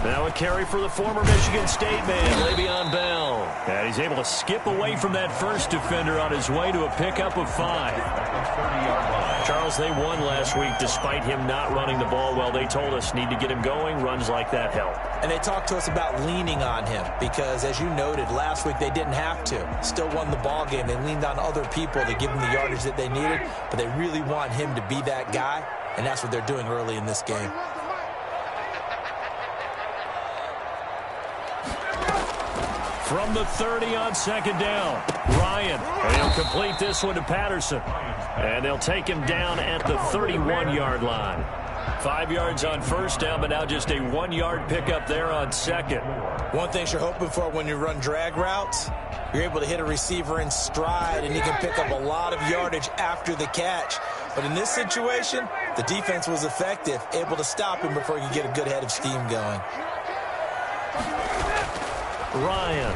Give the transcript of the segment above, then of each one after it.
Now a carry for the former Michigan State man, Le'Veon Bell. And he's able to skip away from that first defender on his way to a pickup of 5. Charles, they won last week despite him not running the ball well. They told us need to get him going. Runs like that help. And they talked to us about leaning on him because, as you noted, last week they didn't have to. Still won the ball game. They leaned on other people to give them the yardage that they needed, but they really want him to be that guy, and that's what they're doing early in this game. From the 30 on second down, Ryan. And he'll complete this one to Patterson. And they'll take him down at the 31-yard line. 5 yards on first down, but now just a 1-yard pickup there on second. One thing you're hoping for when you run drag routes, you're able to hit a receiver in stride, and he can pick up a lot of yardage after the catch. But in this situation, the defense was effective, able to stop him before he could get a good head of steam going. Ryan.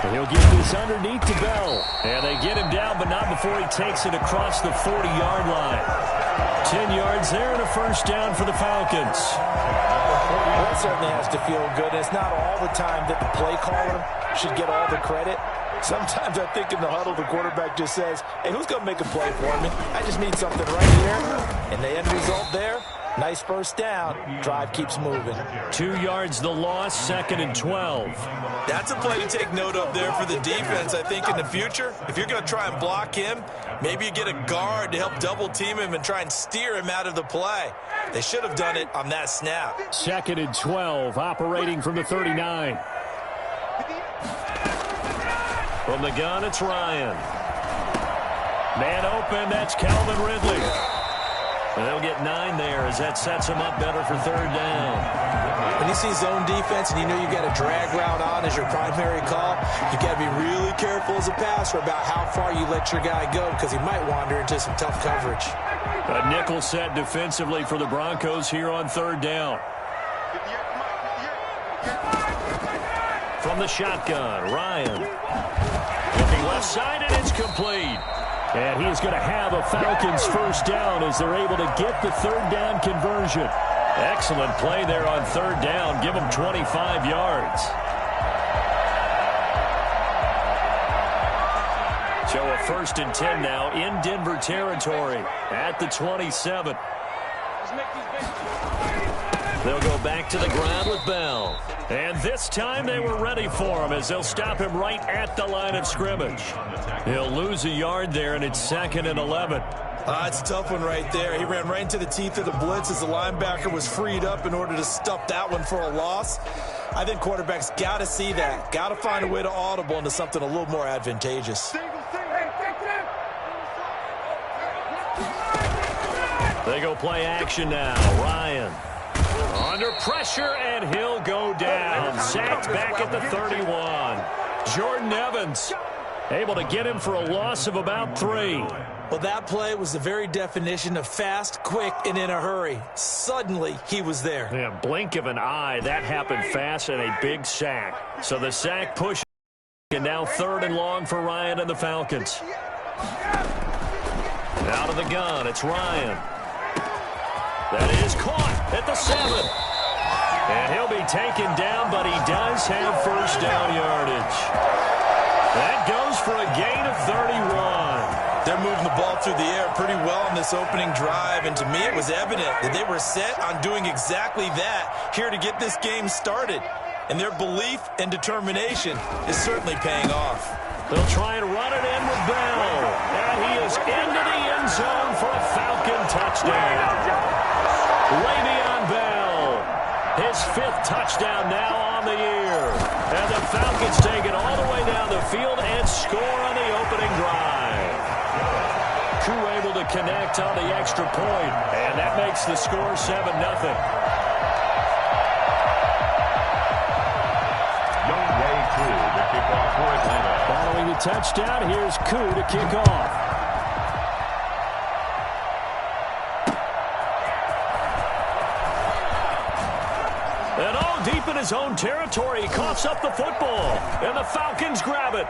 And he'll get this underneath to Bell. And they get him down, but not before he takes it across the 40-yard line. 10 yards there and a first down for the Falcons. That certainly has to feel good. It's not all the time that the play caller should get all the credit. Sometimes I think in the huddle, the quarterback just says, hey, who's going to make a play for me? I just need something right here. And the end result there, nice first down. Drive keeps moving. 2 yards the loss, 2nd and 12. That's a play to take note of there for the defense, I think, in the future. If you're going to try and block him, maybe you get a guard to help double team him and try and steer him out of the play. They should have done it on that snap. 2nd and 12, operating from the 39. From the gun, it's Ryan. Man open, that's Calvin Ridley. And they'll get 9 there as that sets him up better for third down. When you see zone defense and you know you've got a drag route on as your primary call, you've got to be really careful as a passer about how far you let your guy go because he might wander into some tough coverage. A nickel set defensively for the Broncos here on third down. From the shotgun, Ryan. Looking left side, and it's complete. And he is going to have a Falcons first down as they're able to get the third down conversion. Excellent play there on third down. Give them 25 yards. So a 1st and 10 now in Denver territory at the 27. They'll go back to the ground with Bell. And this time they were ready for him as they'll stop him right at the line of scrimmage. He'll lose a yard there, and it's 2nd and 11. It's a tough one right there. He ran right into the teeth of the blitz as the linebacker was freed up in order to stuff that one for a loss. I think quarterbacks got to see that. Got to find a way to audible into something a little more advantageous. They go play action now. Ryan. Under pressure, and he'll go down. Sacked back at the 31. Jordan Evans able to get him for a loss of about 3. Well, that play was the very definition of fast, quick, and in a hurry. Suddenly, he was there. Yeah, blink of an eye. That happened fast and a big sack. So the sack push, and now 3rd and long for Ryan and the Falcons. Out of the gun, it's Ryan. That is caught at the 7. And he'll be taken down, but he does have first down yardage. That goes for a gain of 31. They're moving the ball through the air pretty well on this opening drive, and to me it was evident that they were set on doing exactly that here to get this game started. And their belief and determination is certainly paying off. They'll try and run it in with Bell. And he is into the end zone for a Falcon touchdown. Le'Veon Bell, his 5th touchdown now on the year. And the Falcons take it all the way down the field and score on the opening drive. Crew able to connect on the extra point, and that makes the score 7-0. Following the touchdown, here's Koo to kick off. And all deep in his own territory, he coughs up the football, and the Falcons grab it.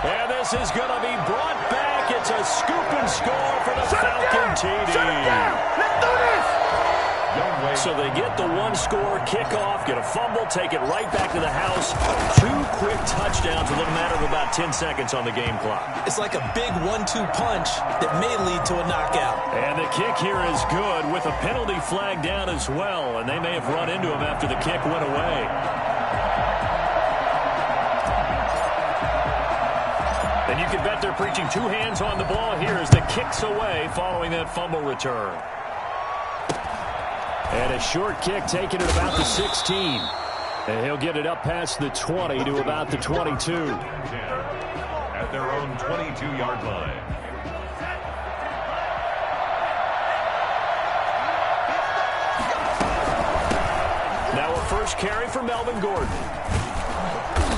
And this is going to be brought back. It's a scoop and score for the Falcon TD. Let's do this! So they get the one-score kickoff, get a fumble, take it right back to the house. 2 quick touchdowns within a matter of about 10 seconds on the game clock. It's like a big 1-2 punch that may lead to a knockout. And the kick here is good with a penalty flag down as well, and they may have run into him after the kick went away. And you can bet they're preaching 2 hands on the ball here as the kick's away following that fumble return. And a short kick taken at about the 16. And he'll get it up past the 20 to about the 22. At their own 22-yard line. Now a first carry for Melvin Gordon.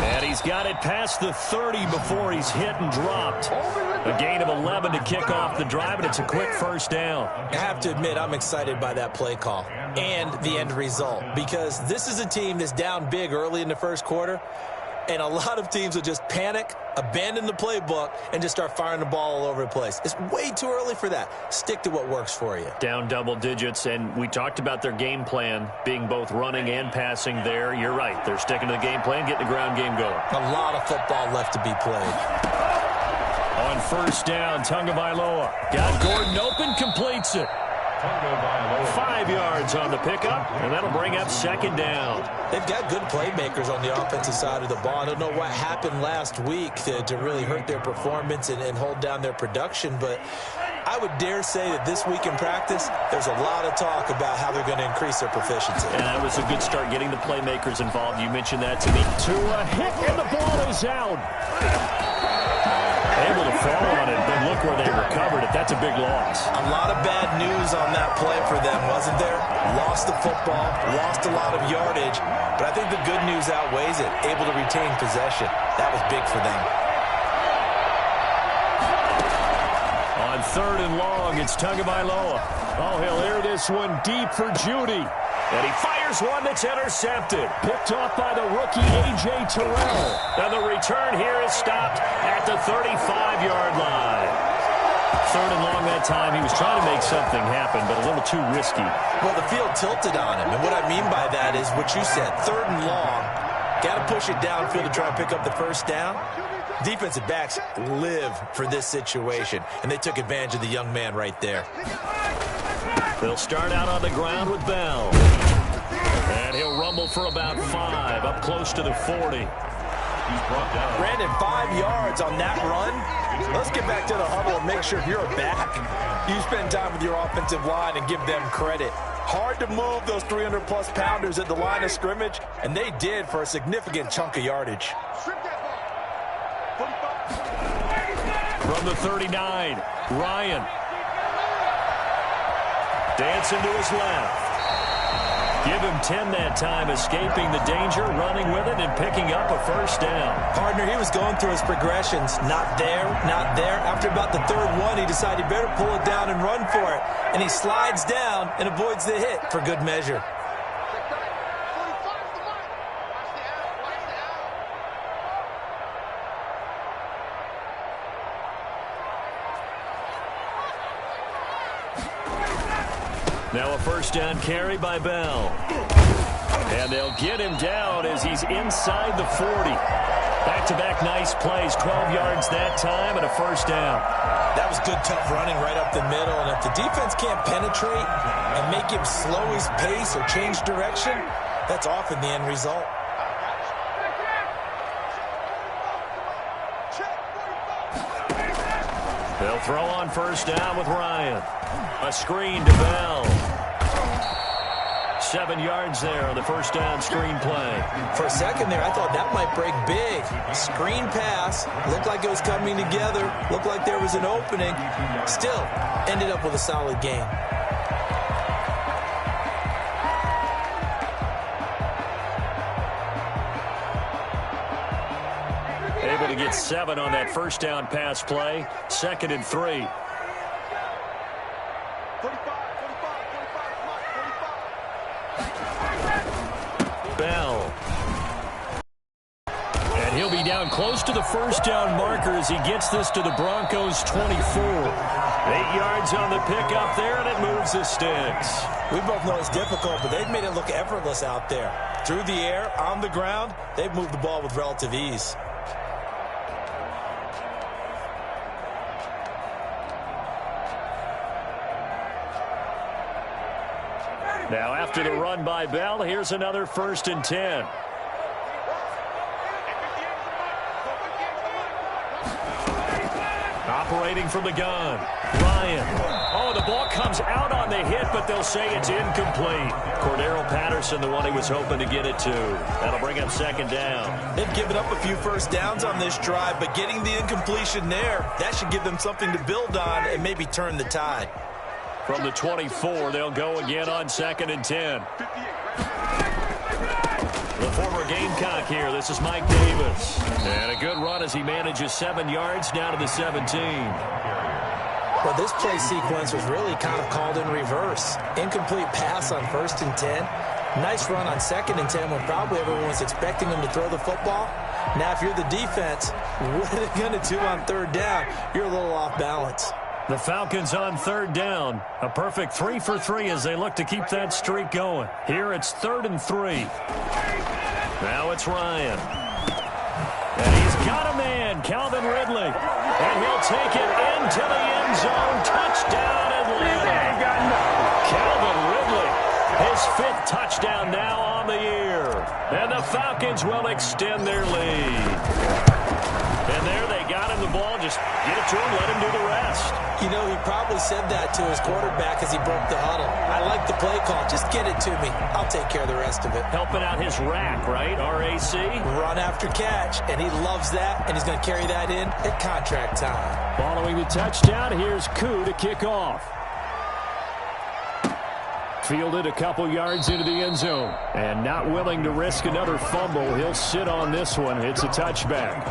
And he's got it past the 30 before he's hit and dropped. A gain of 11 to kick off the drive, and it's a quick first down. I have to admit, I'm excited by that play call and the end result, because this is a team that's down big early in the first quarter, and a lot of teams will just panic, abandon the playbook, and just start firing the ball all over the place. It's way too early for that. Stick to what works for you. Down double digits, and we talked about their game plan being both running and passing there. You're right. They're sticking to the game plan, getting the ground game going. A lot of football left to be played. On first down, Tagovailoa got Gordon open, completes it. 5 yards on the pickup, and that'll bring up second down. They've got good playmakers on the offensive side of the ball. I don't know what happened last week to really hurt their performance and hold down their production, but I would dare say that this week in practice, there's a lot of talk about how they're going to increase their proficiency. And that was a good start getting the playmakers involved. You mentioned that to me. To a hit, and the ball is out. Able to fall on it, but look where they recovered it. That's a big loss. A lot of bad news on that play for them, wasn't there? Lost the football, lost a lot of yardage, but I think the good news outweighs it. Able to retain possession. That was big for them. On third and long, it's Tagovailoa. Oh, he'll air this one deep for Judy. And he fires one that's intercepted. Picked off by the rookie, A.J. Terrell. And the return here is stopped at the 35-yard line. Third and long that time. He was trying to make something happen, but a little too risky. Well, the field tilted on him. And what I mean by that is what you said. Third and long. Got to push it downfield to try and pick up the first down. Defensive backs live for this situation. And they took advantage of the young man right there. They'll start out on the ground with Bell. And he'll rumble for about 5, up close to the 40. Brandon, 5 yards on that run. Let's get back to the huddle and make sure if you're a back, you spend time with your offensive line and give them credit. Hard to move those 300-plus pounders at the line of scrimmage, and they did for a significant chunk of yardage. From the 39, Ryan. Dancing to his left. Give him 10 that time, escaping the danger, running with it, and picking up a first down. Partner, he was going through his progressions. Not there, not there. After about the third one, he decided he better pull it down and run for it. And he slides down and avoids the hit for good measure. Now a first down carry by Bell. And they'll get him down as he's inside the 40. Back-to-back nice plays, 12 yards that time and a first down. That was good, tough running right up the middle. And if the defense can't penetrate and make him slow his pace or change direction, that's often the end result. They'll throw on first down with Ryan. A screen to Bell. 7 yards there on the first down screen play. For a second there, I thought that might break big. Screen pass. Looked like it was coming together. Looked like there was an opening. Still, ended up with a solid game. Able to get 7 on that first down pass play. 2nd and 3. Bell. And he'll be down close to the first down marker as he gets this to the Broncos 24. 8 yards on the pickup there, and it moves the sticks. We both know it's difficult, but they've made it look effortless out there. Through the air, on the ground, they've moved the ball with relative ease. Now after the run by Bell, here's another 1st and 10. Operating from the gun, Ryan. Oh, the ball comes out on the hit, but they'll say it's incomplete. Cordero Patterson, the one he was hoping to get it to. That'll bring up 2nd down. They've given up a few first downs on this drive, but getting the incompletion there, that should give them something to build on and maybe turn the tide. From the 24, they'll go again on 2nd and 10. The former Gamecock here. This is Mike Davis. And a good run as he manages 7 yards down to the 17. Well, this play sequence was really kind of called in reverse. Incomplete pass on 1st and 10. Nice run on 2nd and 10 when probably everyone was expecting him to throw the football. Now, if you're the defense, what are they going to do on 3rd down? You're a little off balance. The Falcons on 3rd down. A perfect 3 for 3 as they look to keep that streak going. Here it's 3rd and 3. Now it's Ryan. And he's got a man, Calvin Ridley. And he'll take it into the end zone. Touchdown, Atlanta. Calvin Ridley, his 5th touchdown now on the year. And the Falcons will extend their lead. And there they got him the ball. Just get it to him, let him do the rest. You know, he probably said that to his quarterback as he broke the huddle. I like the play call. Just get it to me. I'll take care of the rest of it. Helping out his rack, right? RAC. Run after catch, and he loves that, and he's going to carry that in at contract time. Following the touchdown, here's Koo to kick off. Fielded a couple yards into the end zone. And not willing to risk another fumble. He'll sit on this one. It's a touchback.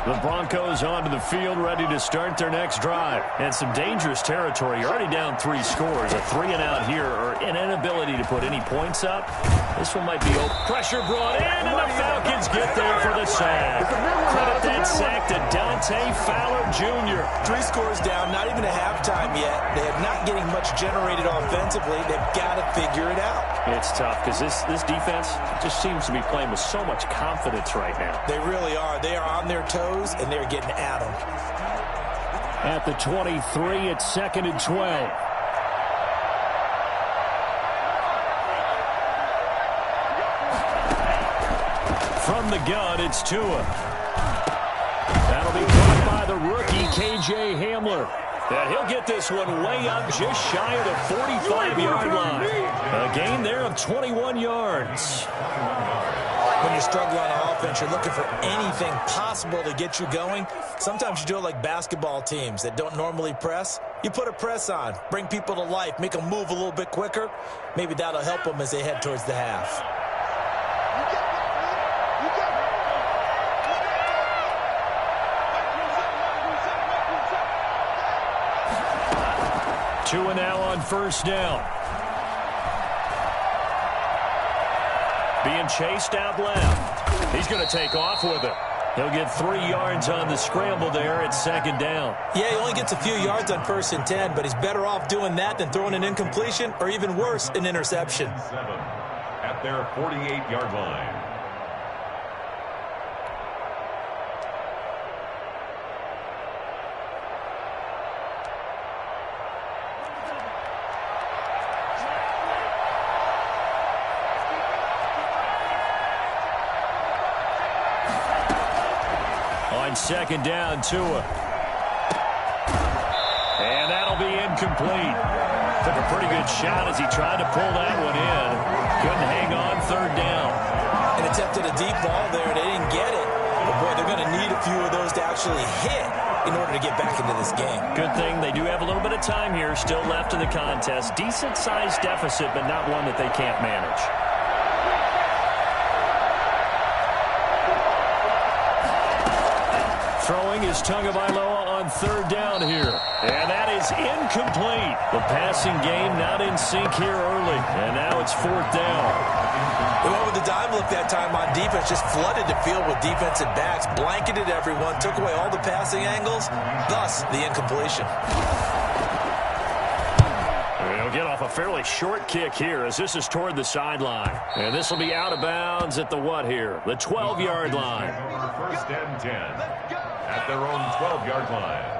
The Broncos onto the field, ready to start their next drive. And some dangerous territory. You're already down 3 scores. A 3-and-out here, or an inability to put any points up. This one might be open. Pressure brought in, and the Falcons get there for the sack. Credit that sack to Dante Fowler Jr. 3 scores down, not even a halftime yet. They are not getting much generated offensively. They've got to figure it out. It's tough because this defense just seems to be playing with so much confidence right now. They really are. They are on their toes, and they're getting at them. At the 23, it's 2nd and 12. From the gun, it's Tua. That'll be caught by the rookie, K.J. Hamler. And he'll get this one way up just shy of the 45-yard line. A gain there of 21 yards. When you're struggling on offense, you're looking for anything possible to get you going. Sometimes you do it like basketball teams that don't normally press. You put a press on, bring people to life, make them move a little bit quicker. Maybe that'll help them as they head towards the half. Tua now on 1st down. Being chased out left. He's going to take off with it. He'll get 3 yards on the scramble there at 2nd down. Yeah, he only gets a few yards on 1st and 10, but he's better off doing that than throwing an incompletion or even worse, an interception. 7 at their 48-yard line. On 2nd down, Tua. And that'll be incomplete. Took a pretty good shot as he tried to pull that one in. Couldn't hang on 3rd down. And attempted a deep ball there. They didn't get it. But, boy, they're going to need a few of those to actually hit in order to get back into this game. Good thing they do have a little bit of time here still left in the contest. Decent-sized deficit, but not one that they can't manage. Throwing throwing is Tagovailoa on third down here. And that is incomplete. The passing game not in sync here early. And now it's fourth down. They went with the dime look that time on defense, just flooded the field with defensive backs, blanketed everyone, took away all the passing angles, thus the incompletion. He'll get off a fairly short kick here as this is toward the sideline. And this will be out of bounds at the what here? The 12-yard line. First and 10 at their own 12-yard line.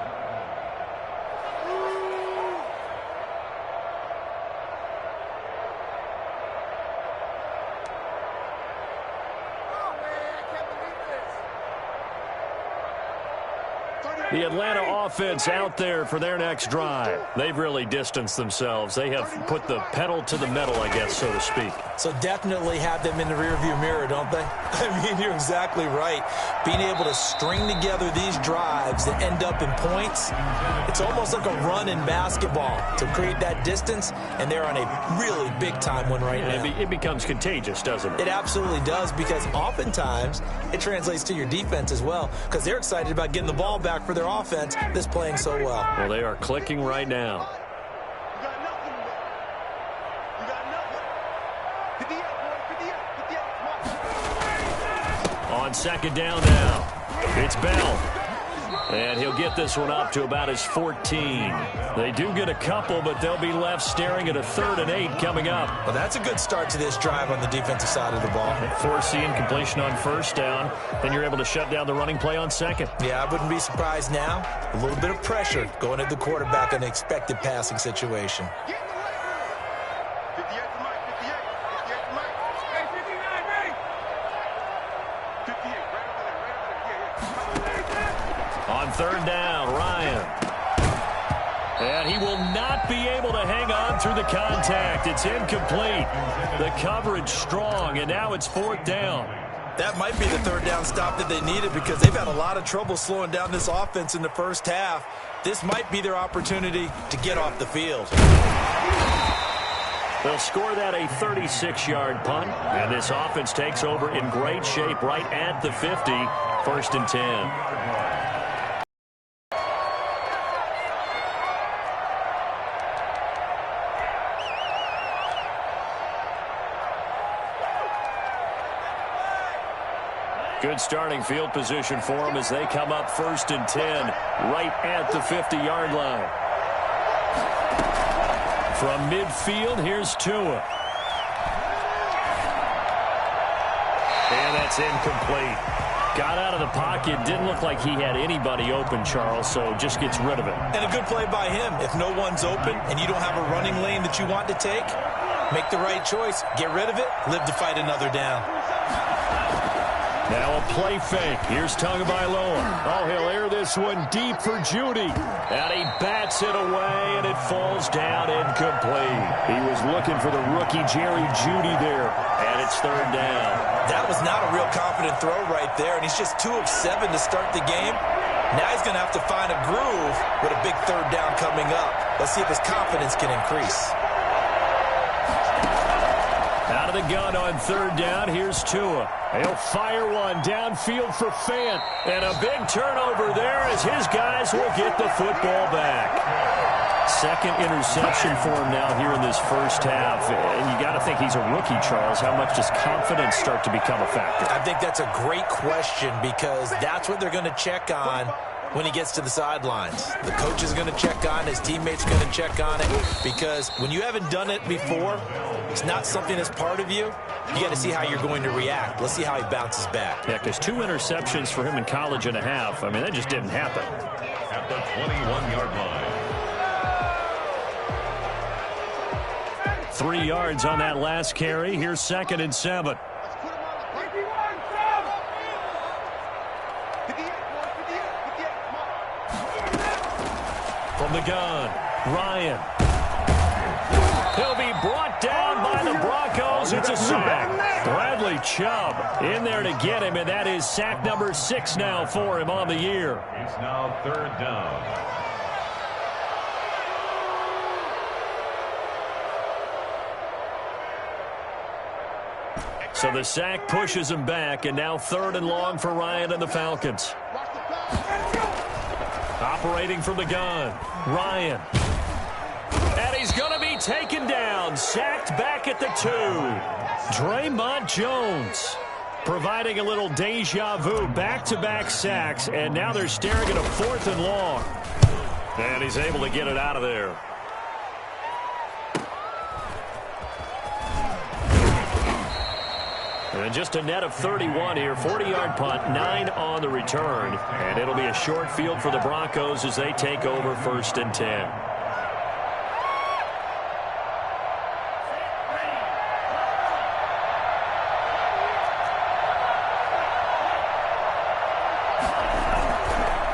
The Atlanta offense out there for their next drive. They've really distanced themselves. They have put the pedal to the metal, I guess, so to speak. So definitely have them in the rearview mirror, don't they? I mean, you're exactly right. Being able to string together these drives that end up in points, it's almost like a run in basketball to create that distance, and they're on a really big-time one right now. It becomes contagious, doesn't it? It absolutely does, because oftentimes it translates to your defense as well, because they're excited about getting the ball back for their offense that's playing so well. Well, they are clicking right now. On second down now, it's Bell. And he'll get this one up to about his 14. They do get a couple, but they'll be left staring at a 3rd and 8 coming up. Well, that's a good start to this drive on the defensive side of the ball. Force the incompletion on first down. Then you're able to shut down the running play on second. Yeah, I wouldn't be surprised now. A little bit of pressure going at the quarterback in an expected passing situation. On third down, Ryan. And he will not be able to hang on through the contact. It's incomplete. The coverage strong, and now it's fourth down. That might be the 3rd down stop that they needed, because they've had a lot of trouble slowing down this offense in the first half. This might be their opportunity to get off the field. They'll score that a 36-yard punt, and this offense takes over in great shape right at the 50, 1st and 10. Good starting field position for them as they come up 1st and 10 right at the 50-yard line. From midfield, here's Tua. And that's incomplete. Got out of the pocket. Didn't look like he had anybody open, Charles, so just gets rid of it. And a good play by him. If no one's open and you don't have a running lane that you want to take, make the right choice. Get rid of it. Live to fight another down. Now a play fake. Here's Tagovailoa. Oh, he'll air this one deep for Judy. And he bats it away, and it falls down incomplete. He was looking for the rookie Jerry Judy there, and it's 3rd down. That was not a real confident throw right there, and he's just 2 of 7 to start the game. Now he's going to have to find a groove with a big 3rd down coming up. Let's see if his confidence can increase. Out of the gun on 3rd down, here's Tua. He'll fire one downfield for Fant. And a big turnover there as his guys will get the football back. 2nd interception for him now here in this first half. And you got to think he's a rookie, Charles. How much does confidence start to become a factor? I think that's a great question, because that's what they're going to check on when he gets to the sidelines. The coach is going to check on it. His teammates are going to check on it, because when you haven't done it before, it's not something that's part of you. You got to see how you're going to react. Let's see how he bounces back. Yeah, because 2 interceptions for him in college and a half. I mean, that just didn't happen. At the 21-yard line. 3 yards on that last carry. Here's 2nd and 7. From the gun, Ryan. He'll be brought down by the Broncos. It's a sack. Bradley Chubb in there to get him, and that is sack number 6 now for him on the year. It's now 3rd down. So the sack pushes him back, and now 3rd and long for Ryan and the Falcons. operating from the gun. Ryan. And he's going to be taken down. Sacked back at the 2. Draymond Jones providing a little deja vu. Back-to-back sacks. And now they're staring at a 4th and long. And he's able to get it out of there. And just a net of 31 here. 40-yard punt, 9 on the return. And it'll be a short field for the Broncos as they take over 1st and 10.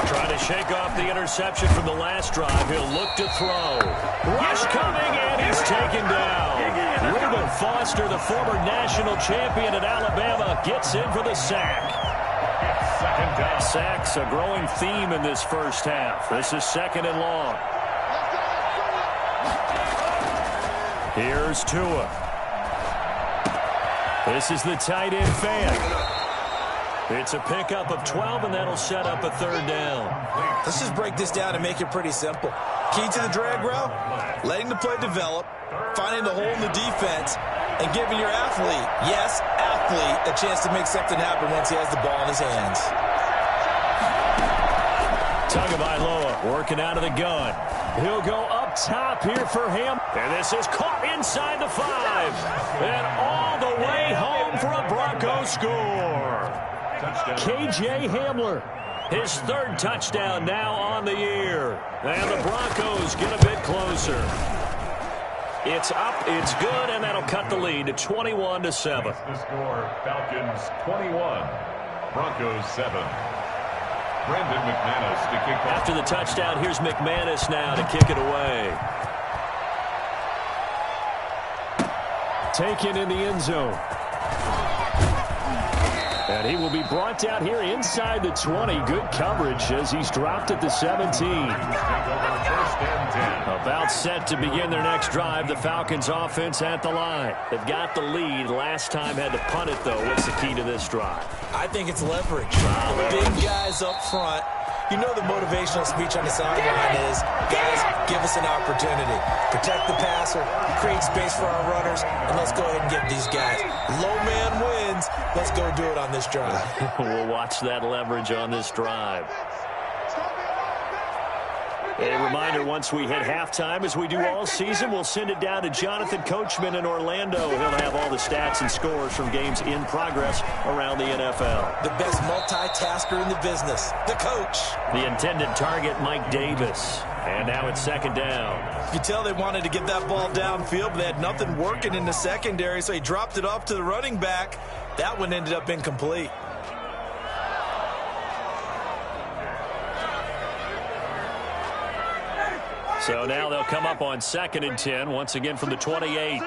Trying to shake off the interception from the last drive. He'll look to throw. Rush coming, and he's taken down. Reuben Foster, the former national champion at Alabama, gets in for the sack. Sacks a growing theme in this first half. This is 2nd and long. Here's Tua. This is the tight end fan. It's a pickup of 12, and that'll set up a 3rd down. Let's just break this down and make it pretty simple. Key to the drag route, letting the play develop, finding the hole in the defense, and giving your athlete, yes, athlete, a chance to make something happen once he has the ball in his hands. Tagovailoa working out of the gun. He'll go up top here for him. And this is caught inside the 5. And all the way home for a Broncos score. K.J. Hamler, his 3rd touchdown now on the year. And the Broncos get a bit closer. It's up, it's good, and that'll cut the lead to 21-7. The score, Falcons 21, Broncos 7. Brandon McManus to kick off. After the touchdown, here's McManus now to kick it away. Taken in the end zone. And he will be brought down here inside the 20. Good coverage as he's dropped at the 17. About set to begin their next drive. The Falcons offense at the line. They've got the lead. Last time had to punt it, though. What's the key to this drive? I think it's leverage. Big guys up front. You know the motivational speech on the sideline is, guys, give us an opportunity. Protect the passer, create space for our runners, and let's go ahead and get these guys. Low man wins. Let's go do it on this drive. We'll watch that leverage on this drive. A reminder, once we hit halftime, as we do all season, we'll send it down to Jonathan Coachman in Orlando. He'll have all the stats and scores from games in progress around the NFL. The best multitasker in the business, the coach. The intended target, Mike Davis. And now it's 2nd down. You tell they wanted to get that ball downfield, but they had nothing working in the secondary, so he dropped it off to the running back. That one ended up incomplete. So now they'll come up on 2nd and 10, once again from the 28.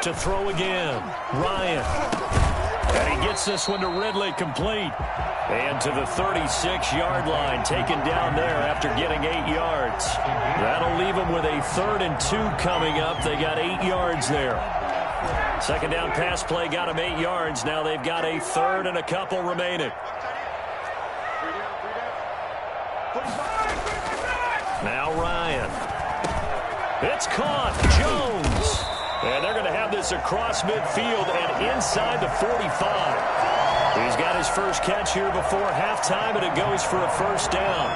To throw again, Ryan. And he gets this one to Ridley, complete. And to the 36-yard line, taken down there after getting 8 yards. That'll leave them with a 3rd and 2 coming up. They got 8 yards there. 2nd down pass play got them 8 yards. Now they've got a 3rd and a couple remaining. Now Ryan. It's caught. Jones. And they're going to have this across midfield and inside the 45. He's got his first catch here before halftime, and it goes for a 1st down.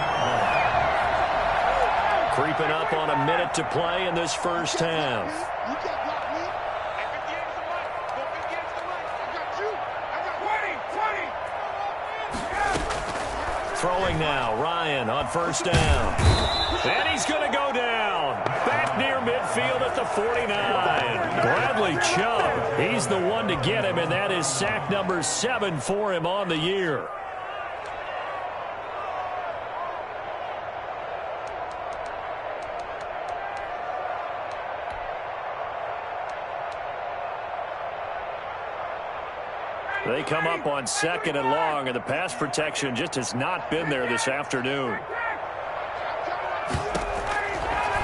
Creeping up on a minute to play in this first half. Throwing now, Ryan on 1st down. And he's going to go down. Back near midfield at the 49. Bradley Chubb, he's the one to get him, and that is sack number 7 for him on the year. They come up on 2nd and long, and the pass protection just has not been there this afternoon.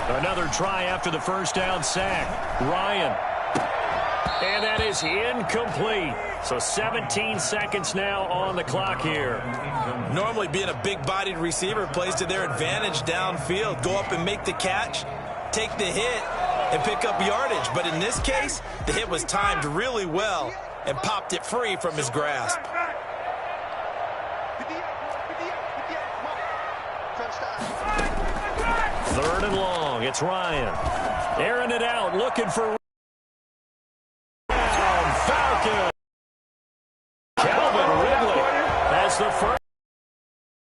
Another try after the 1st down sack. Ryan. And that is incomplete. So 17 seconds now on the clock here. Normally being a big-bodied receiver plays to their advantage downfield. Go up and make the catch, take the hit, and pick up yardage. But in this case, the hit was timed really well and popped it free from his grasp. Third and long. It's Ryan. Airing it out, looking for Falcons. Calvin Ridley has the first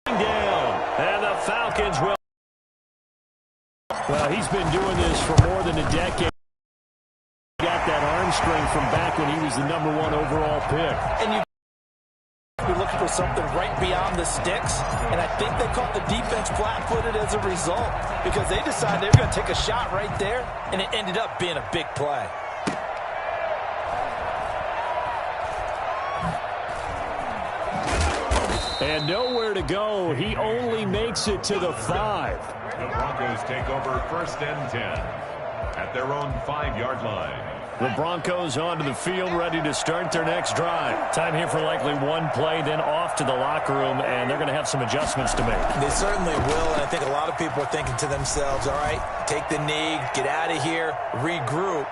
down. And the Falcons will. Well, he's been doing this for more than a decade. He got that arm strength from back when he was the #1 overall pick. And you be looking for something right beyond the sticks, and I think they caught the defense flat-footed as a result because they decided they were going to take a shot right there, and it ended up being a big play. And nowhere to go. He only makes it to the 5. The Broncos take over 1st and 10 at their own 5-yard line. The Broncos onto the field, ready to start their next drive. Time here for likely one play, then off to the locker room, and they're going to have some adjustments to make. They certainly will, and I think a lot of people are thinking to themselves, all right, take the knee, get out of here, regroup.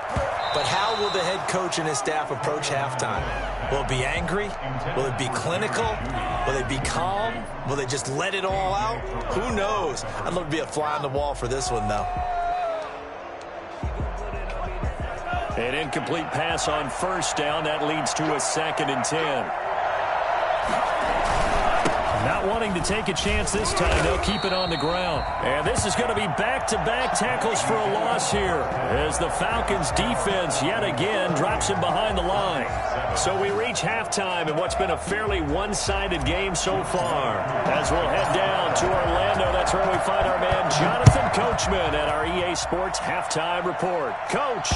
But how will the head coach and his staff approach halftime? Will it be angry? Will it be clinical? Will they be calm? Will they just let it all out? Who knows? I'd love to be a fly on the wall for this one, though. An incomplete pass on 1st down. That leads to a 2nd and 10. Not wanting to take a chance this time. They'll keep it on the ground. And this is going to be back-to-back tackles for a loss here as the Falcons defense yet again drops him behind the line. So we reach halftime in what's been a fairly one-sided game so far. As we'll head down to Orlando, that's where we find our man Jonathan Coachman at our EA Sports Halftime Report. Coach.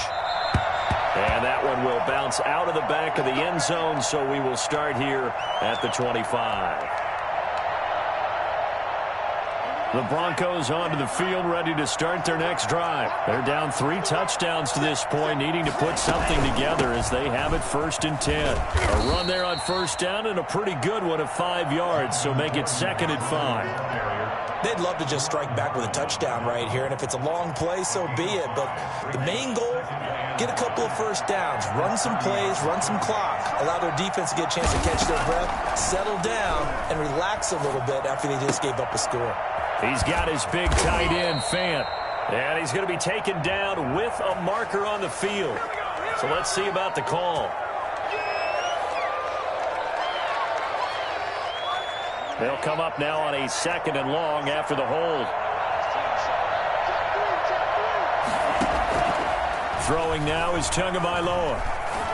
And that one will bounce out of the back of the end zone, so we will start here at the 25. The Broncos onto the field, ready to start their next drive. They're down 3 touchdowns to this point, needing to put something together as they have it 1st and 10. A run there on 1st down and a pretty good one of 5 yards, so make it 2nd and 5. They'd love to just strike back with a touchdown right here, and if it's a long play, so be it. But the main goal, get a couple of 1st downs, run some plays, run some clock, allow their defense to get a chance to catch their breath, settle down, and relax a little bit after they just gave up a score. He's got his big tight end, Fant. And he's going to be taken down with a marker on the field. So let's see about the call. They'll come up now on a 2nd and long after the hold. Throwing now is Tagovailoa.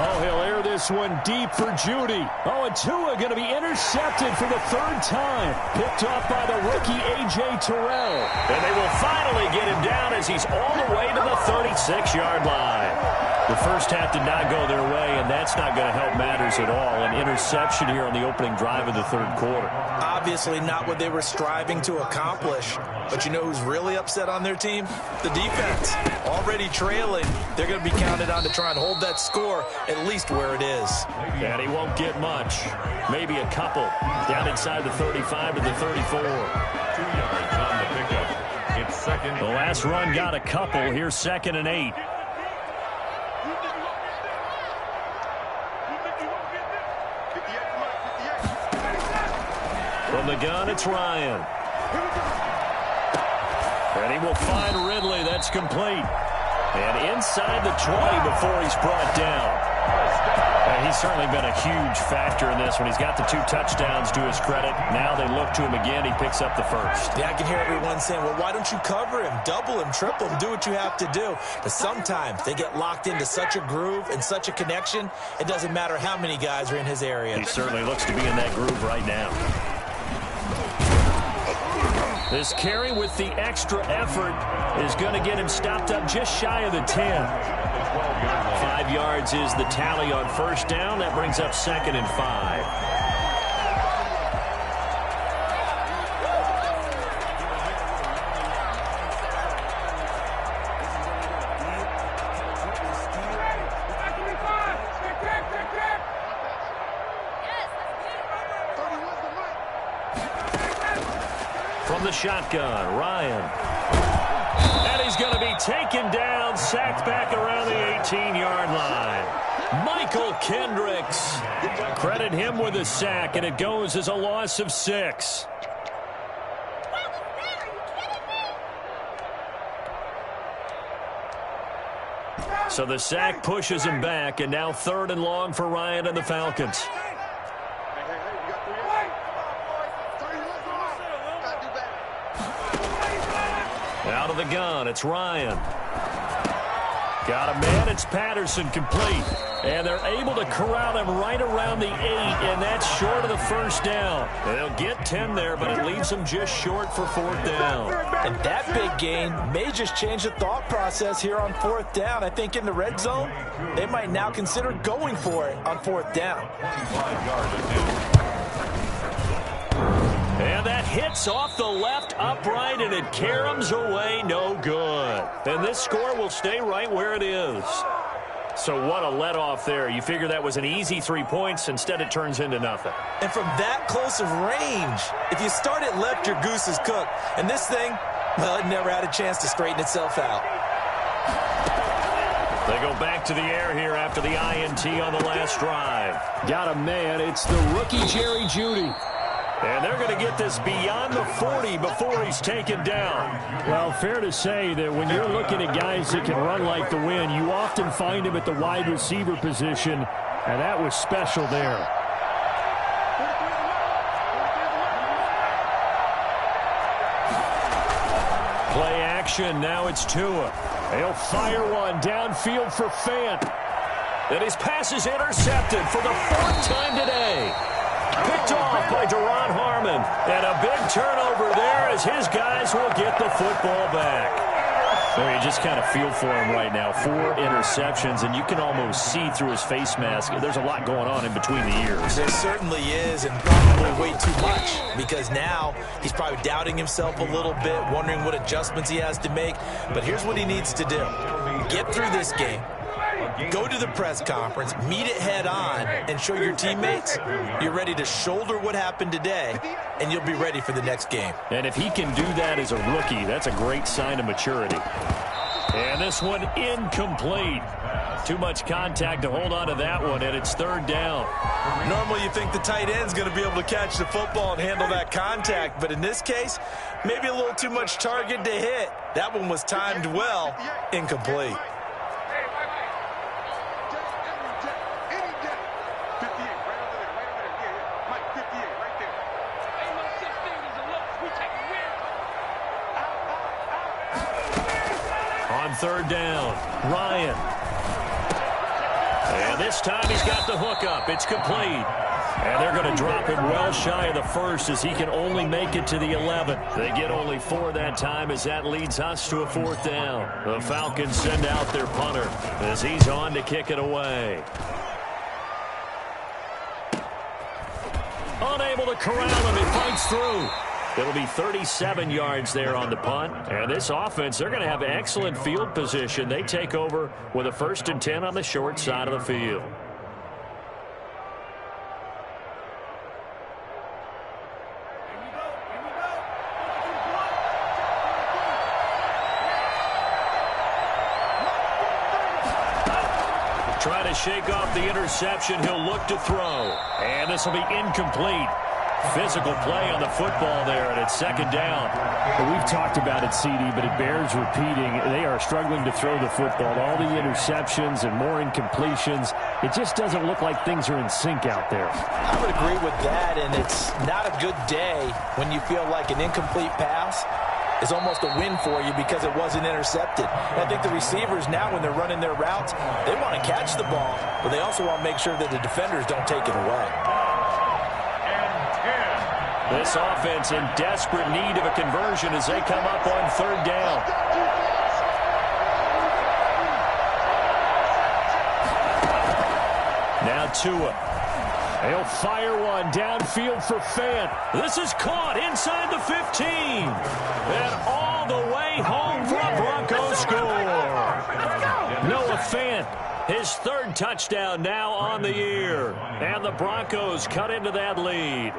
Oh, he'll air this one deep for Judy. Oh, and Tua going to be intercepted for the 3rd time. Picked off by the rookie A.J. Terrell. And they will finally get him down as he's all the way to the 36-yard line. The first half did not go their way, and that's not going to help matters at all. An interception here on the opening drive of the 3rd quarter. Obviously not what they were striving to accomplish. But you know who's really upset on their team? The defense. Already trailing. They're going to be counted on to try and hold that score at least where it is. And he won't get much. Maybe a couple. Down inside the 35 to the 34. 2 yards on the pickup. It's 2nd. The last run got a couple. Here's 2nd and 8. From the gun, it's Ryan. And he will find Ridley. That's complete. And inside the 20 before he's brought down. And he's certainly been a huge factor in this one. He's got the 2 touchdowns to his credit. Now they look to him again. He picks up the 1st. Yeah, I can hear everyone saying, well, why don't you cover him, double him, triple him, do what you have to do. But sometimes they get locked into such a groove and such a connection, it doesn't matter how many guys are in his area. He certainly looks to be in that groove right now. This carry with the extra effort is going to get him stopped up just shy of the 10. 5 yards is the tally on 1st down. That brings up 2nd and 5. From the shotgun, Ryan. And he's going to be taken down, sacked back around the 18-yard line. Michael Kendricks. Credit him with a sack, and it goes as a loss of 6. So the sack pushes him back, and now 3rd and long for Ryan and the Falcons. Out of the gun, it's Ryan. Got a man, it's Patterson, complete. And they're able to corral him right around the 8, and that's short of the 1st down. They'll get 10 there, but it leaves them just short for 4th down. And that big gain may just change the thought process here on 4th down. I think in the red zone, they might now consider going for it on 4th down. And that hits off the left upright, and it caroms away, no good. And this score will stay right where it is. So what a let-off there. You figure that was an easy 3 points. Instead, it turns into nothing. And from that close of range, if you start it left, your goose is cooked. And this thing, well, it never had a chance to straighten itself out. They go back to the air here after the INT on the last drive. Got a man. It's the rookie Jerry Jeudy. And they're going to get this beyond the 40 before he's taken down. Well, fair to say that when you're looking at guys that can run like the wind, you often find him at the wide receiver position, and that was special there. Play action, now it's Tua. He'll fire one downfield for Fant. And his pass is intercepted for the 4th time today. Picked off by Duron Harmon. And a big turnover there as his guys will get the football back. Well, you just kind of feel for him right now. 4 interceptions, and you can almost see through his face mask. There's a lot going on in between the ears. There certainly is, and probably way too much, because now he's probably doubting himself a little bit, wondering what adjustments he has to make. But here's what he needs to do. Get through this game. Go to the press conference, meet it head on, and show your teammates you're ready to shoulder what happened today, and you'll be ready for the next game. And if he can do that as a rookie, that's a great sign of maturity. And this one incomplete. Too much contact to hold on to that one, and it's 3rd down. Normally you think the tight end's going to be able to catch the football and handle that contact, but in this case, maybe a little too much target to hit. That one was timed well, incomplete. On 3rd down, Ryan. And this time he's got the hook up. It's complete. And they're going to drop him well shy of the 1st as he can only make it to the 11th. They get only 4 that time as that leads us to a 4th down. The Falcons send out their punter as he's on to kick it away. Unable to corral him. He fights through. It'll be 37 yards there on the punt. And this offense, they're going to have excellent field position. They take over with a 1st and 10 on the short side of the field. Trying to shake off the interception. He'll look to throw. And this will be incomplete. Physical play on the football there, and it's 2nd down. Well, we've talked about it, CD, but it bears repeating. They are struggling to throw the football. All the interceptions and more incompletions. It just doesn't look like things are in sync out there. I would agree with that, and it's not a good day when you feel like an incomplete pass is almost a win for you because it wasn't intercepted. And I think the receivers now, when they're running their routes, they want to catch the ball, but they also want to make sure that the defenders don't take it away. This offense in desperate need of a conversion as they come up on 3rd down. Now Tua. He'll fire one downfield for Fant. This is caught inside the 15. And all the way home for a Broncos score. Noah Fant, his 3rd touchdown now on the year. And the Broncos cut into that lead.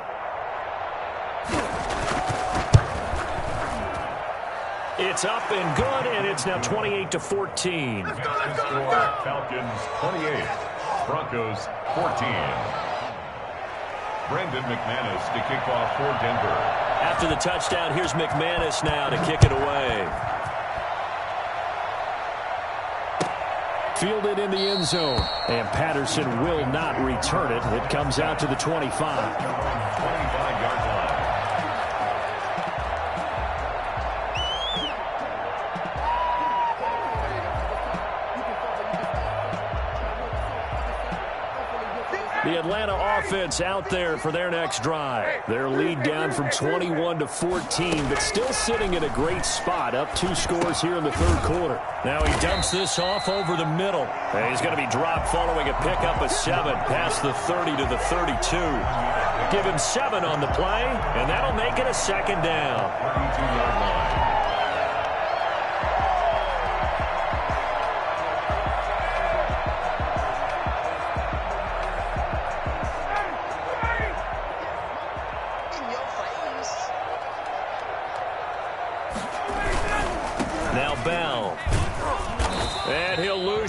It's up and good, and it's now 28-14. Falcons 28, Broncos 14. Brandon McManus to kick off for Denver. After the touchdown, here's McManus now to kick it away. Fielded in the end zone, and Patterson will not return it. It comes out to the 25. 25-yard line. The Atlanta offense out there for their next drive. Their lead down from 21-14, but still sitting in a great spot, up 2 scores here in the third quarter. Now he dumps this off over the middle. And he's going to be dropped following a pickup of 7 past the 30 to the 32. Give him 7 on the play, and that'll make it a second down. 32-yard line.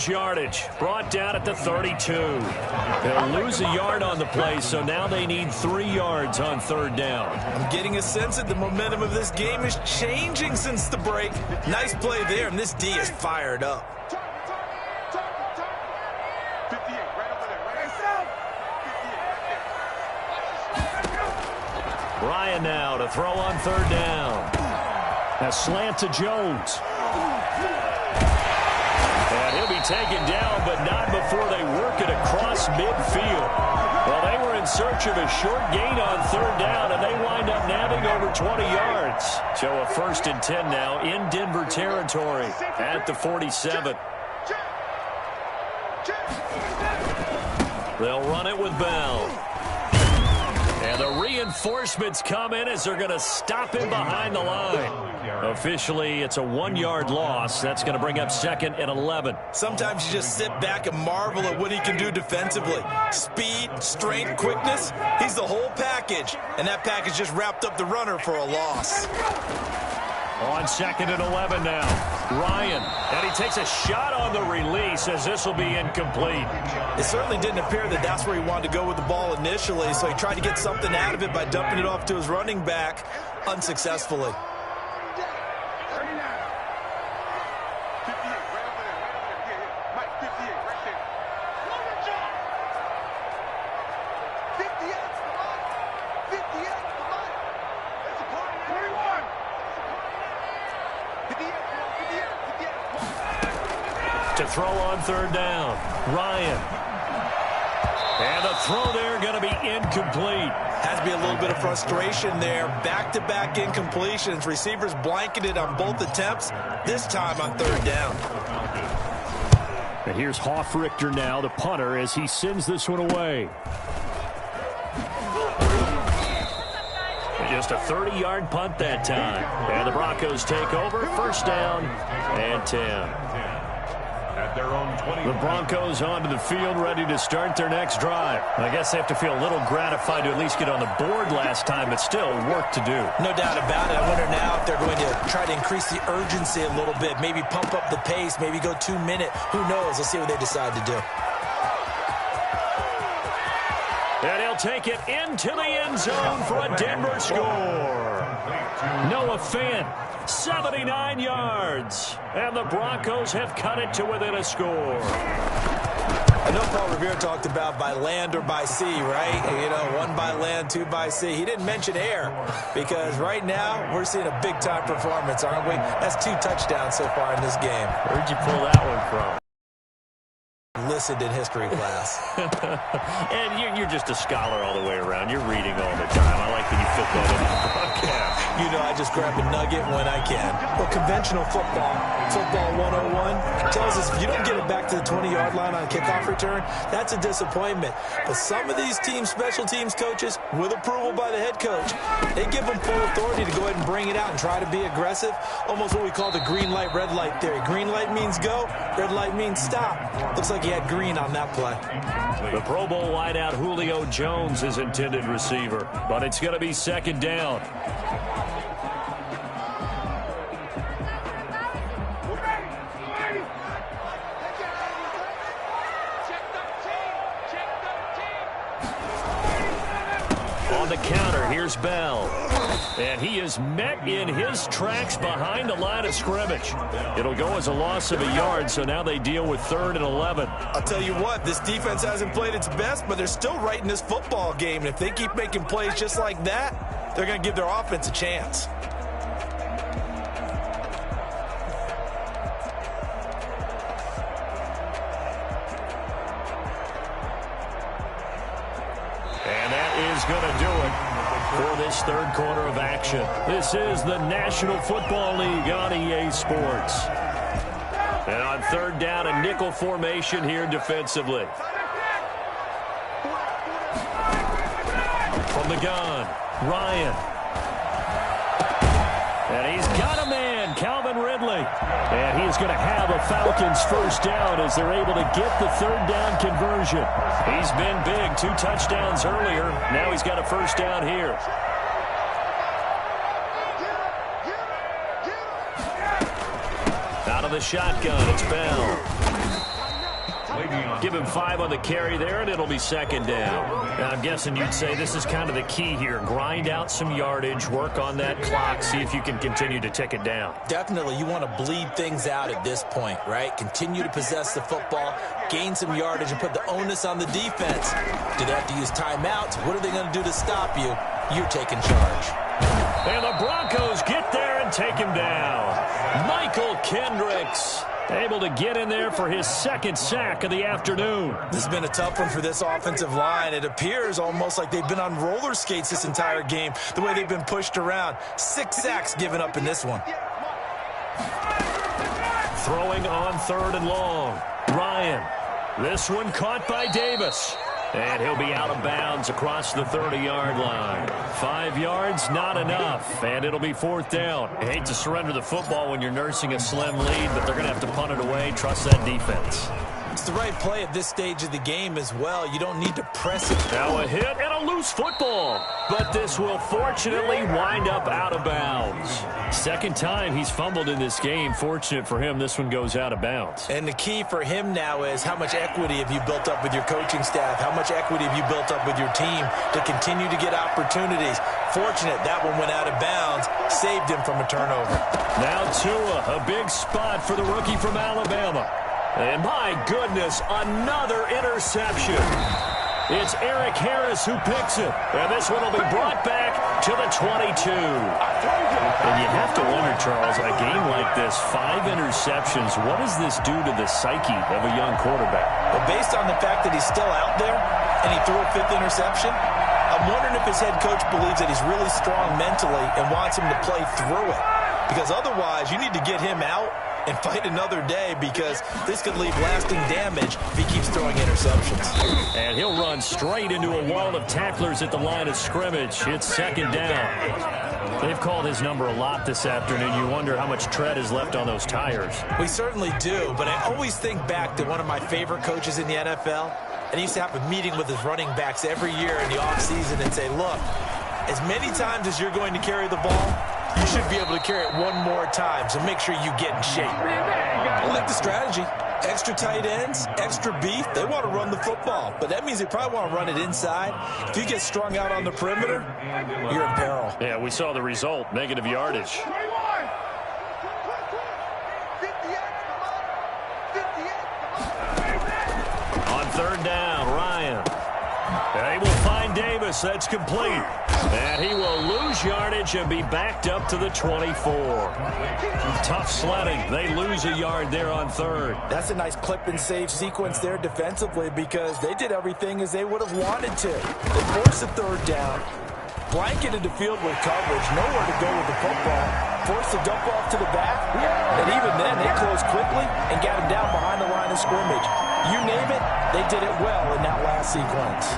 Yardage brought down at the 32. They'll lose a yard on the play, so now they need 3 yards on third down. I'm getting a sense that the momentum of this game is changing since the break. Nice play there, and this D is fired up. Ryan now to throw on third down. A slant to Jones. And he'll be taken down, but not before they work it across midfield. Well, they were in search of a short gain on third down, and they wind up nabbing over 20 yards. So a 1st and 10 now in Denver territory at the 47. They'll run it with Bell. And the reinforcements come in as they're going to stop him behind the line. Officially, it's a 1-yard loss. That's going to bring up 2nd and 11. Sometimes you just sit back and marvel at what he can do defensively. Speed, strength, quickness. He's the whole package. And that package just wrapped up the runner for a loss. On 2nd and 11 now. Ryan. And he takes a shot on the release as this will be incomplete. It certainly didn't appear that that's where he wanted to go with the ball initially, so he tried to get something out of it by dumping it off to his running back unsuccessfully. To throw on third down. Ryan. And the throw there going to be incomplete. Has to be a little bit of frustration there. Back-to-back incompletions. Receivers blanketed on both attempts, this time on third down. And here's Hoffrichter now, the punter, as he sends this one away. Just a 30-yard punt that time. And the Broncos take over. 1st down and 10. At their own 20. The Broncos onto the field, ready to start their next drive. I guess they have to feel a little gratified to at least get on the board last time, but still work to do. No doubt about it. I wonder now if they're going to try to increase the urgency a little bit, maybe pump up the pace, maybe go 2-minute. Who knows? Let's see what they decide to do. And he'll take it into the end zone for a Denver score. Noah Fant, 79 yards. And the Broncos have cut it to within a score. I know Paul Revere talked about by land or by sea, right? You know, 1 by land, 2 by sea. He didn't mention air because right now we're seeing a big-time performance, aren't we? That's 2 touchdowns so far in this game. Where'd you pull that one from? Listened in history class. And you're just a scholar all the way around. You're reading all the time. I like that you fit that in the broadcast. You know, I just grab a nugget when I can. Well, conventional football 101, tells us if you don't get it back to the 20-yard line on kickoff return, that's a disappointment. But some of these special teams coaches, with approval by the head coach, they give them full authority to go ahead and bring it out and try to be aggressive. Almost what we call the green light, red light theory. Green light means go, red light means stop. Looks like he had green on that play. The Pro Bowl wideout Julio Jones is intended receiver, but it's going to be second down. the counter. Here's Bell. And he is met in his tracks behind the line of scrimmage. It'll go as a loss of a yard, so now they deal with 3rd and 11. I'll tell you what, this defense hasn't played its best, but they're still right in this football game. And if they keep making plays just like that, they're going to give their offense a chance. And that is going to do it for this 3rd quarter of action. This is the National Football League on EA Sports. And on 3rd down, a nickel formation here defensively. From the gun, Ryan. And he's got a man, Calvin Ridley. And he's going to have a Falcons first down as they're able to get the 3rd down conversion. He's been big, 2 touchdowns earlier. Now he's got a first down here. Out of the shotgun, it's Bell. Give him 5 on the carry there, and it'll be 2nd down. Now, I'm guessing you'd say this is kind of the key here. Grind out some yardage, work on that clock, see if you can continue to tick it down. Definitely, you want to bleed things out at this point, right? Continue to possess the football, gain some yardage, and put the onus on the defense. Do they have to use timeouts? What are they going to do to stop you? You're taking charge. And the Broncos get there and take him down. Michael Kendricks able to get in there for his 2nd sack of the afternoon. This has been a tough one for this offensive line. It appears almost like they've been on roller skates this entire game, the way they've been pushed around. 6 sacks given up in this one. Throwing on 3rd and long. Ryan. This one caught by Davis. And he'll be out of bounds across the 30-yard line. 5 yards, not enough. And it'll be 4th down. I hate to surrender the football when you're nursing a slim lead, but they're going to have to punt it away. Trust that defense. It's the right play at this stage of the game as well. You don't need to press it. Now a hit and a loose football. But this will fortunately wind up out of bounds. 2nd time he's fumbled in this game. Fortunate for him, this one goes out of bounds. And the key for him now is how much equity have you built up with your coaching staff? How much equity have you built up with your team to continue to get opportunities? Fortunate that one went out of bounds, saved him from a turnover. Now Tua, a big spot for the rookie from Alabama. And my goodness, another interception. It's Eric Harris who picks it. And this one will be brought back to the 22. And you have to wonder, Charles, a game like this, 5 interceptions, what does this do to the psyche of a young quarterback? But based on the fact that he's still out there and he threw a 5th interception, I'm wondering if his head coach believes that he's really strong mentally and wants him to play through it. Because otherwise, you need to get him out and fight another day, because this could leave lasting damage if he keeps throwing interceptions. And he'll run straight into a wall of tacklers at the line of scrimmage. It's 2nd down. They've called his number a lot this afternoon. You wonder how much tread is left on those tires. We certainly do, but I always think back to one of my favorite coaches in the NFL, and he used to have a meeting with his running backs every year in the offseason and say, look, as many times as you're going to carry the ball, you should be able to carry it one more time, so make sure you get in shape. I like the strategy. Extra tight ends, extra beef, they want to run the football. But that means they probably want to run it inside. If you get strung out on the perimeter, you're in peril. Yeah, we saw the result, negative yardage. On 3rd down, Ryan. They will find Davis. That's complete. And he will lose yardage and be backed up to the 24. Tough sledding. They lose a yard there on 3rd. That's a nice clip and save sequence there defensively, because they did everything as they would have wanted to. They forced the 3rd down, blanketed the field with coverage, nowhere to go with the football, forced the dump off to the back, and even then they closed quickly and got him down behind the line of scrimmage. You name it, they did it well in that last sequence.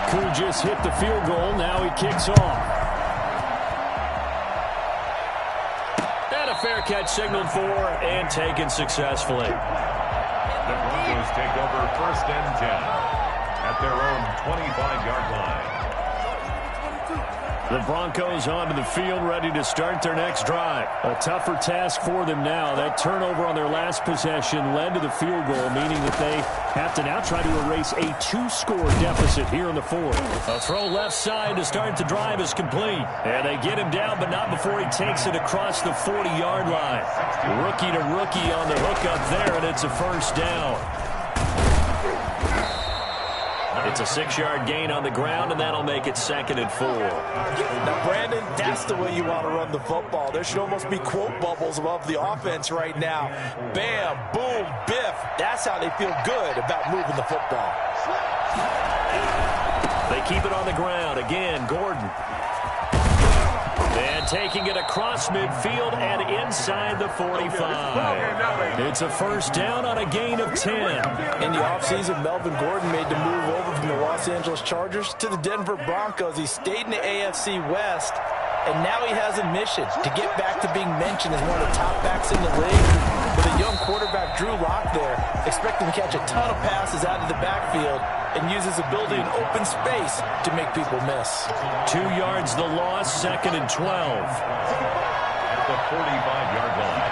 Koo just hit the field goal. Now he kicks off. And a fair catch signaled for and taken successfully. The Broncos take over 1st and 10 at their own 25-yard line. The Broncos onto the field, ready to start their next drive. A tougher task for them now. That turnover on their last possession led to the field goal, meaning that they have to now try to erase a 2-score deficit here in the fourth. A throw left side to start the drive is complete. And they get him down, but not before he takes it across the 40-yard line. Rookie to rookie on the hook up there, and it's a first down. It's a 6-yard gain on the ground, and that'll make it 2nd and 4. Now, Brandon, that's the way you want to run the football. There should almost be quote bubbles above the offense right now. Bam, boom, biff. That's how they feel good about moving the football. They keep it on the ground. Again, Gordon. And taking it across midfield and inside the 45. It's a first down on a gain of 10. In the offseason, Melvin Gordon made the move over from the Los Angeles Chargers to the Denver Broncos. He stayed in the AFC West, and now he has a mission to get back to being mentioned as one of the top backs in the league. With a young quarterback, Drew Lock there, expecting to catch a ton of passes out of the backfield and use his ability in open space to make people miss. 2 yards the loss, 2nd and 12. At the 45-yard line.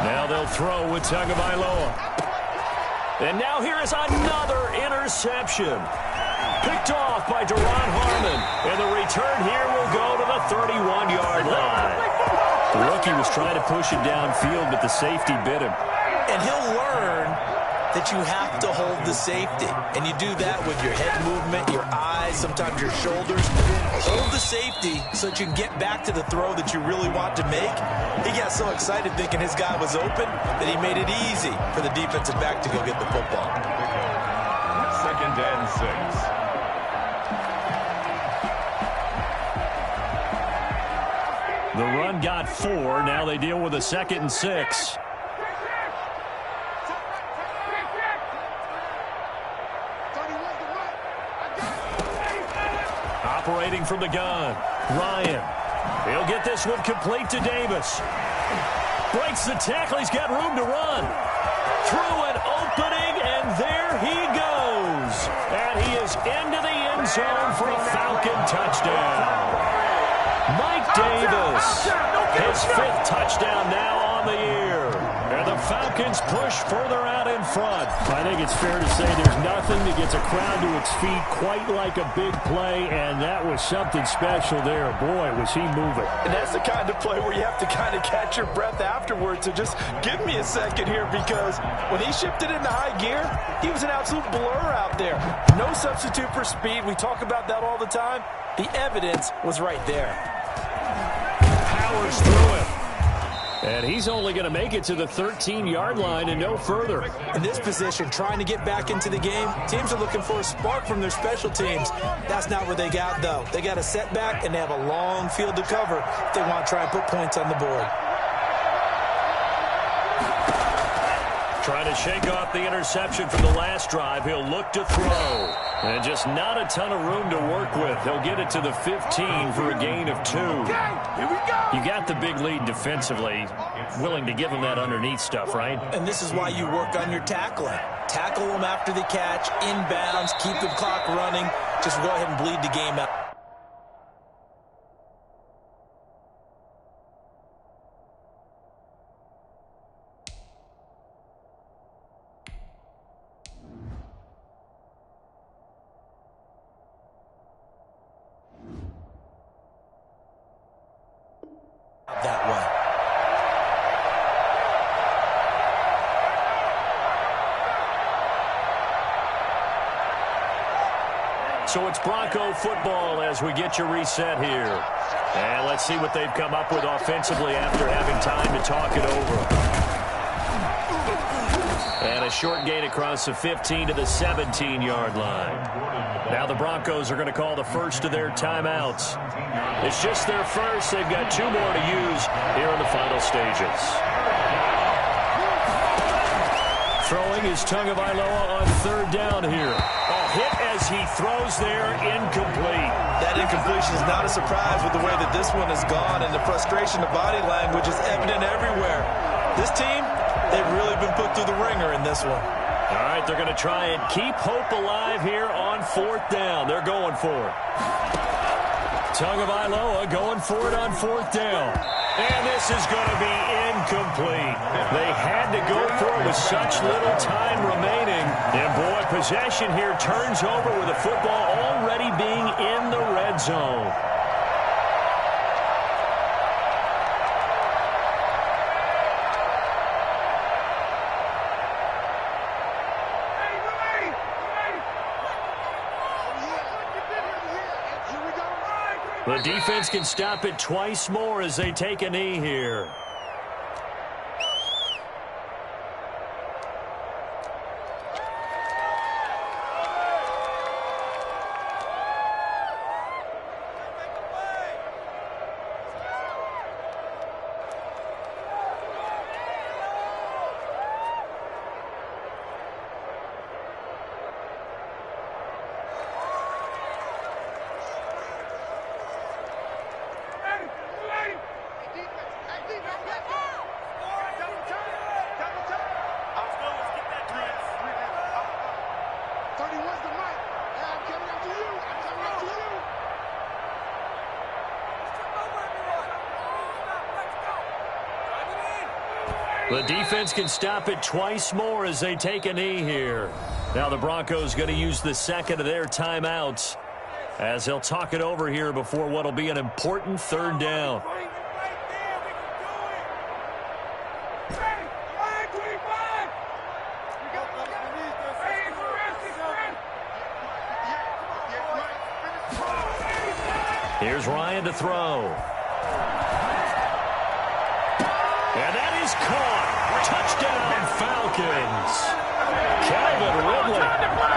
Now they'll throw with Tagovailoa. And now here is another interception. Picked off by Deron Harmon. And the return here will go to the 31-yard line. The rookie was trying to push it downfield, but the safety bit him. And he'll learn that you have to hold the safety. And you do that with your head movement, your eyes, sometimes your shoulders. Hold the safety so that you can get back to the throw that you really want to make. He got so excited thinking his guy was open that he made it easy for the defensive back to go get the football. 2nd and 6. The run got 4. Now they deal with a 2nd and 6. Operating from the gun. Ryan. He'll get this one complete to Davis. Breaks the tackle. He's got room to run. Through an opening, and there he goes. And he is into the end zone for a Falcon touchdown. Mike Davis, his 5th touchdown now on the year. And the Falcons push further out in front. I think it's fair to say there's nothing that gets a crowd to its feet quite like a big play, and that was something special there. Boy, was he moving. And that's the kind of play where you have to kind of catch your breath afterwards. So just give me a second here, because when he shifted into high gear, he was an absolute blur out there. No substitute for speed. We talk about that all the time. The evidence was right there. Powers through him. And he's only going to make it to the 13-yard line and no further. In this position, trying to get back into the game, teams are looking for a spark from their special teams. That's not what they got, though. They got a setback, and they have a long field to cover if they want to try and put points on the board. Trying to shake off the interception from the last drive. He'll look to throw. And just not a ton of room to work with. He'll get it to the 15 for a gain of 2. You got the big lead defensively. Willing to give him that underneath stuff, right? And this is why you work on your tackling. Tackle them after the catch, inbounds, keep the clock running. Just go ahead and bleed the game out. That way. So it's Bronco football as we get you reset here. And let's see what they've come up with offensively after having time to talk it over. And a short gain across the 15 to the 17-yard line. Now the Broncos are going to call the first of their timeouts. It's just their first. They've got 2 more to use here in the final stages. Throwing is Tagovailoa on 3rd down here. A hit as he throws there, incomplete. That incompletion is not a surprise with the way that this one has gone, and the frustration of body language is evident everywhere. This team, they've really been put through the ringer in this one. All right, they're going to try and keep hope alive here on 4th down. They're going for it. Tagovailoa going for it on 4th down. And this is going to be incomplete. They had to go for it with such little time remaining. And, boy, possession here turns over with the football already being in the red zone. The defense can stop it twice more as they take a knee here. The defense can stop it twice more as they take a knee here. Now the Broncos going to use the second of their timeouts as they'll talk it over here before what will be an important 3rd down. Here's Ryan to throw. And that is caught. Touchdown, Falcons. Calvin Ridley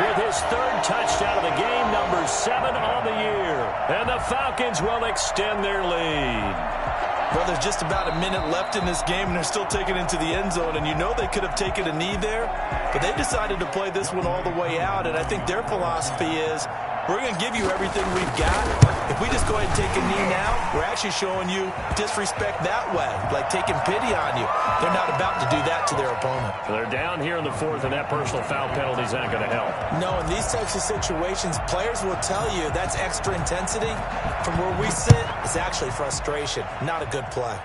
with his 3rd touchdown of the game, number 7 on the year. And the Falcons will extend their lead. Well, there's just about a minute left in this game, and they're still taking it into the end zone. And you know they could have taken a knee there, but they decided to play this one all the way out. And I think their philosophy is, we're going to give you everything we've got. If we just go ahead and take a knee now, we're actually showing you disrespect that way, like taking pity on you. They're not about to do that to their opponent. They're down here in the 4th, and that personal foul penalty is not going to help. No, in these types of situations, players will tell you that's extra intensity. From where we sit, it's actually frustration, not a good play.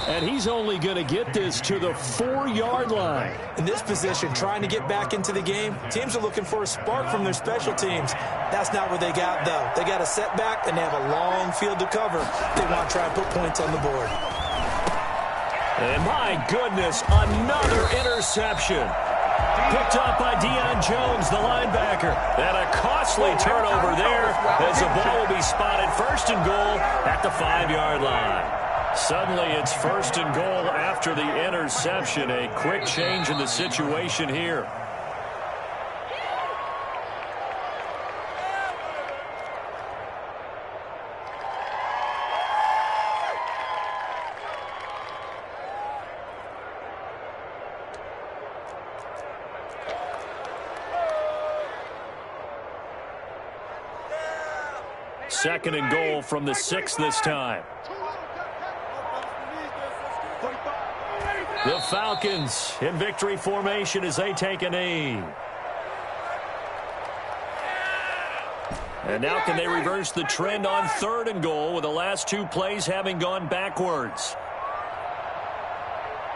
And he's only going to get this to the 4-yard line. In this position, trying to get back into the game, teams are looking for a spark from their special teams. That's not what they got, though. They got a setback, and they have a long field to cover. They want to try and put points on the board. And my goodness, another interception. Picked up by Deion Jones, the linebacker. And a costly turnover there as the ball will be spotted 1st and goal at the 5-yard line. Suddenly it's 1st and goal after the interception. A quick change in the situation here. Second and goal from the 6 this time. The Falcons in victory formation as they take a knee. And now can they reverse the trend on 3rd and goal with the last 2 plays having gone backwards?